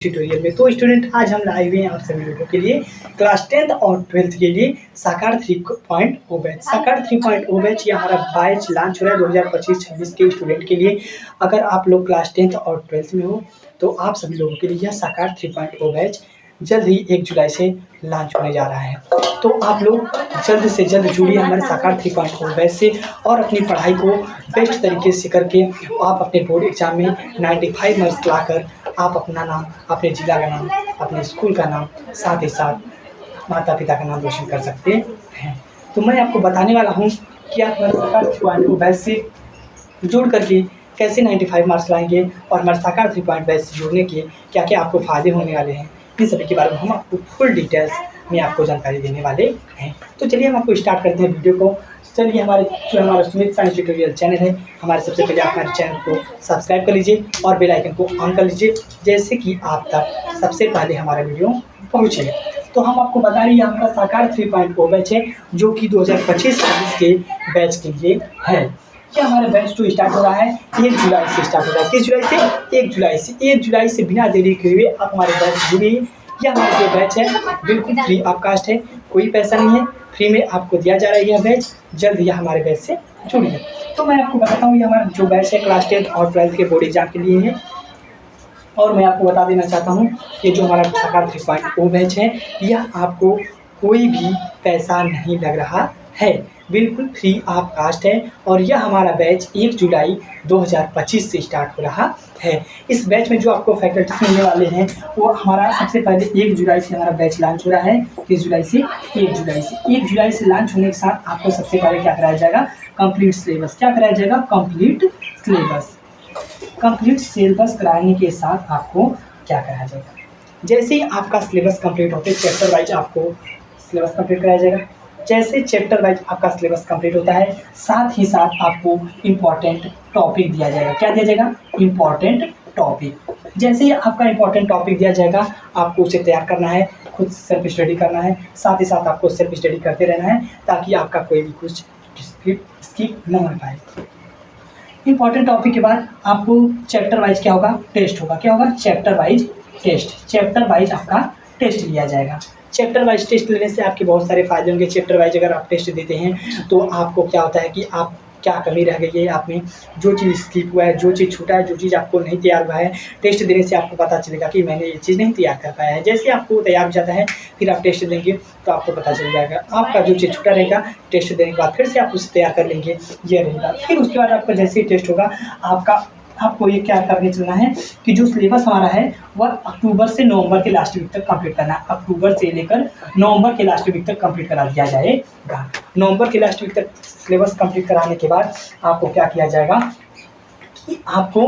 Tutorial में। तो student आज हम लाए हुए हैं आप सभी लोगों के लिए क्लास 10th और 12th के लिए साकार 3.0 बैच। साकार 3.0 बैच ये हमारा बैच लॉन्च हो रहा है 2025-26 के स्टूडेंट के लिए। अगर आप लोग क्लास 10th और 12th में हो तो आप सभी लोगों के लिए यह साकार 3.0 बैच जल्द ही 1 जुलाई से लॉन्च होने जा रहा है। तो आप लोग जल्द से जल्द जुड़िए हमारे साकार 3.0 बैच से और अपनी पढ़ाई को बेस्ट तरीके से करके आप अपने बोर्ड एग्जाम में 95 मार्क्स लाकर आप अपना नाम, अपने जिला का नाम, अपने स्कूल का नाम, साथ ही साथ माता पिता का नाम रोशन कर सकते हैं। तो मैं आपको बताने वाला हूँ कि आप हमारे साकार 3.0 बैच से जुड़ करके कैसे 95 मार्क्स लाएंगे और हमारे साकार 3.0 बैच से जुड़ने के क्या क्या आपको फायदे होने वाले हैं, इन सभी के बारे में हम आपको फुल डिटेल्स में आपको जानकारी देने वाले हैं। तो चलिए हम आपको स्टार्ट करते हैं वीडियो को। चलिए हमारा सुमित साइंस ट्यूटोरियल चैनल है, हमारे सबसे पहले आप हमारे चैनल को सब्सक्राइब कर लीजिए और बेल आइकन को ऑन कर लीजिए, जैसे कि आप तक सबसे पहले हमारा वीडियो पहुँचे। तो हम आपको बता रही है हमारा साकार 3.0 बैच है जो कि 2025-26 के बैच के लिए है। क्या हमारा बैच तो स्टार्ट हो रहा है 1 जुलाई से स्टार्ट हो रहा है। किस जुलाई से? 1 जुलाई से बिना देरी किए हुए आप हमारे बैच जुड़िए। यह हमारा जो बैच है बिल्कुल फ्री ऑफ कास्ट है, कोई पैसा नहीं है, फ्री में आपको दिया जा रहा है यह बैच। जल्द यह हमारे बैच से जुड़िए। तो मैं आपको बताता हूँ ये हमारा जो बैच है क्लास 10th और 12th के बोर्ड एग्जाम के लिए है। और मैं आपको बता देना चाहता हूँ कि जो हमारा साकार 3.0 बैच है यह आपको कोई भी पैसा नहीं लग रहा है, बिल्कुल फ्री ऑफ कास्ट है। और यह हमारा बैच 1 जुलाई 2025 से स्टार्ट हो रहा है। इस बैच में जो आपको फैकल्टीज मिलने वाले हैं वो हमारा सबसे पहले 1 जुलाई से हमारा बैच लॉन्च हो रहा है। 1 जुलाई से 1 जुलाई से लॉन्च होने के साथ आपको सबसे पहले क्या कराया जाएगा? Complete syllabus. क्या कराया जाएगा? कंप्लीट सिलेबस कराने के साथ आपको क्या कराया जाएगा? जैसे ही आपका सिलेबस कंप्लीट होते चैप्टर वाइज आपको सिलेबस कंप्लीट कराया जाएगा। जैसे चैप्टर वाइज आपका सिलेबस कंप्लीट होता है साथ ही साथ आपको इम्पॉर्टेंट टॉपिक दिया जाएगा। क्या दिया जाएगा? Important topic. जैसे ही आपका इम्पॉर्टेंट टॉपिक दिया जाएगा आपको उसे तैयार करना है, खुद सेल्फ स्टडी करना है, साथ ही साथ आपको सेल्फ स्टडी करते रहना है ताकि आपका कोई भी कुछ स्किप न हो पाए। इम्पॉर्टेंट टॉपिक के बाद आपको चैप्टर वाइज क्या होगा? टेस्ट होगा। क्या होगा? Chapter wise test. Chapter wise आपका टेस्ट लिया जाएगा। चैप्टर वाइज टेस्ट लेने से आपके बहुत सारे फायदे होंगे। चैप्टर वाइज अगर आप टेस्ट देते हैं तो आपको क्या होता है कि आप क्या कमी रह गई है आप में, जो चीज़ स्किप हुआ है, जो चीज़ छूटा है, जो चीज़ आपको नहीं तैयार हुआ है, टेस्ट देने से आपको पता चलेगा कि मैंने ये चीज़ नहीं तैयार कर पाया है। जैसे आपको तैयार हो जाता है फिर आप टेस्ट देंगे तो आपको पता चल जाएगा आपका जो चीज़ छूटा रहेगा टेस्ट देने के बाद फिर से आप उसे तैयार कर लेंगे, ये रहेगा। फिर उसके बाद आपका जैसे ही टेस्ट होगा आपको ये क्या करके चलना है कि जो सिलेबस हमारा है वह अक्टूबर से नवंबर के लास्ट वीक तक कंप्लीट करना है। अक्टूबर से लेकर नवंबर के लास्ट वीक तक कंप्लीट करा दिया जाएगा। नवंबर के लास्ट वीक तक सिलेबस कंप्लीट कराने के बाद आपको क्या किया जाएगा कि आपको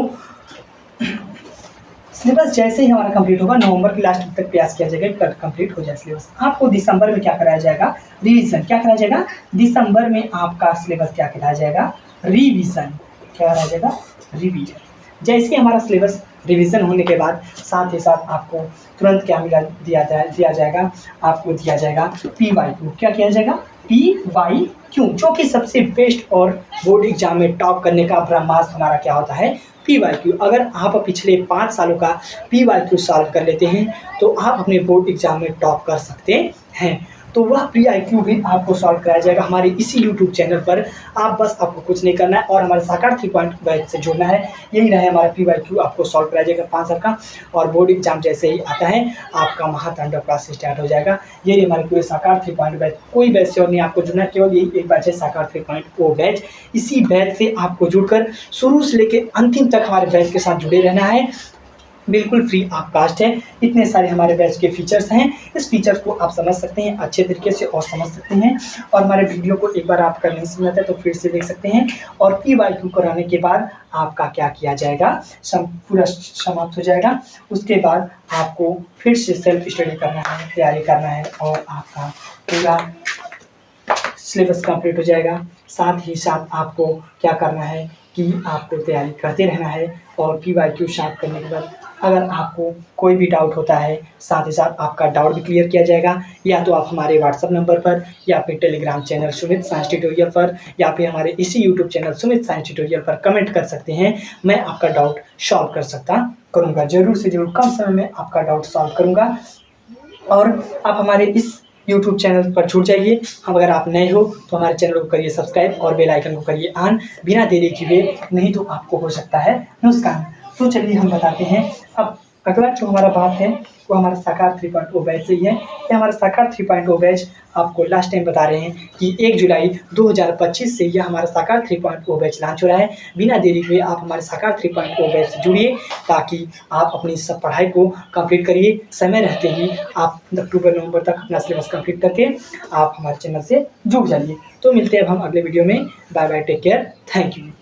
सिलेबस जैसे ही हमारा कंप्लीट होगा नवंबर के लास्ट वीक तक प्रयास किया जाएगा कंप्लीट हो जाए सिलेबस। आपको दिसंबर में क्या कराया जाएगा? रिवीजन। क्या कराया जाएगा? दिसंबर में आपका सिलेबस क्या कराया जाएगा? रिवीजन। क्या कराया जाएगा? रिवीजन। जैसे ही हमारा सिलेबस रिवीजन होने के बाद साथ ही साथ आपको तुरंत क्या दिया जाएगा? आपको दिया जाएगा PYQ। क्या किया जाएगा? PYQ, जो कि सबसे बेस्ट और बोर्ड एग्जाम में टॉप करने का ब्रह्मास्त्र हमारा क्या होता है? PYQ। अगर आप पिछले 5 सालों का PYQ सॉल्व कर लेते हैं तो आप अपने बोर्ड एग्जाम में टॉप कर सकते हैं। तो वह PYQ भी आपको सॉल्व कराया जाएगा हमारे इसी YouTube चैनल पर। आपको कुछ नहीं करना है और हमारे साकार 3.0 बैच से जुड़ना है। यही रहे हमारा PYQ आपको सॉल्व कराया जाएगा 5 साल का। और बोर्ड एग्जाम जैसे ही आता है आपका महातांडव क्लास से स्टार्ट हो जाएगा। यही हमारे पूरे साकार 3.0 बैच। कोई बैच से और नहीं आपको जुड़ना है, केवल यही एक बैच है साकार 3.0 बैच। इसी बैच से आपको जुड़कर शुरू से लेकर अंतिम तक हमारे बैच के साथ जुड़े रहना है। बिल्कुल फ्री ऑफ कास्ट है। इतने सारे हमारे बैच के फीचर्स हैं, इस फीचर को आप समझ सकते हैं अच्छे तरीके से और समझ सकते हैं। और हमारे वीडियो को एक बार आपका नहीं समझ आता है तो फिर से देख सकते हैं। और PYQ कराने के बाद आपका क्या किया जाएगा? पूरा समाप्त हो जाएगा। उसके बाद आपको फिर से सेल्फ स्टडी करना है, तैयारी करना है और आपका पूरा सिलेबस कंप्लीट हो जाएगा। साथ ही साथ आपको क्या करना है कि आपको तैयारी करते रहना है। और PYQ स्टार्ट करने के बाद अगर आपको कोई भी डाउट होता है, साथ ही साथ आपका डाउट भी क्लियर किया जाएगा, या तो आप हमारे व्हाट्सअप नंबर पर, या फिर Telegram channel Sumit science tutorial पर, या फिर हमारे इसी YouTube channel Sumit science tutorial पर कमेंट कर सकते हैं। मैं आपका डाउट सॉल्व कर सकता करूँगा, ज़रूर से ज़रूर कम समय में आपका डाउट सॉल्व करूँगा। और आप हमारे इस यूट्यूब चैनल पर जुड़ जाइए। हम अगर आप नए हो तो हमारे चैनल को करिए सब्सक्राइब और बेल आइकन को करिए ऑन, बिना देरी किए, नहीं तो आपको हो सकता है नुकसान। तो चलिए हम बताते हैं। अब अगला जो हमारा बात है वो हमारा साकार 3.0 बैच से ही है। ये हमारा साकार 3.0 बैच आपको लास्ट टाइम बता रहे हैं कि 1 जुलाई 2025 से यह हमारा साकार 3.0 बैच लॉन्च हो रहा है। बिना देरी हुए आप हमारे साकार 3.0 बैच से जुड़िए, ताकि आप अपनी सब पढ़ाई को कंप्लीट करिए। समय रहते ही आप अक्टूबर नवंबर तक अपना सिलेबस कंप्लीट करके आप हमारे चैनल से जुड़ जाइए। तो मिलते हैं अब हम अगले वीडियो में। Bye bye, take care, thank you.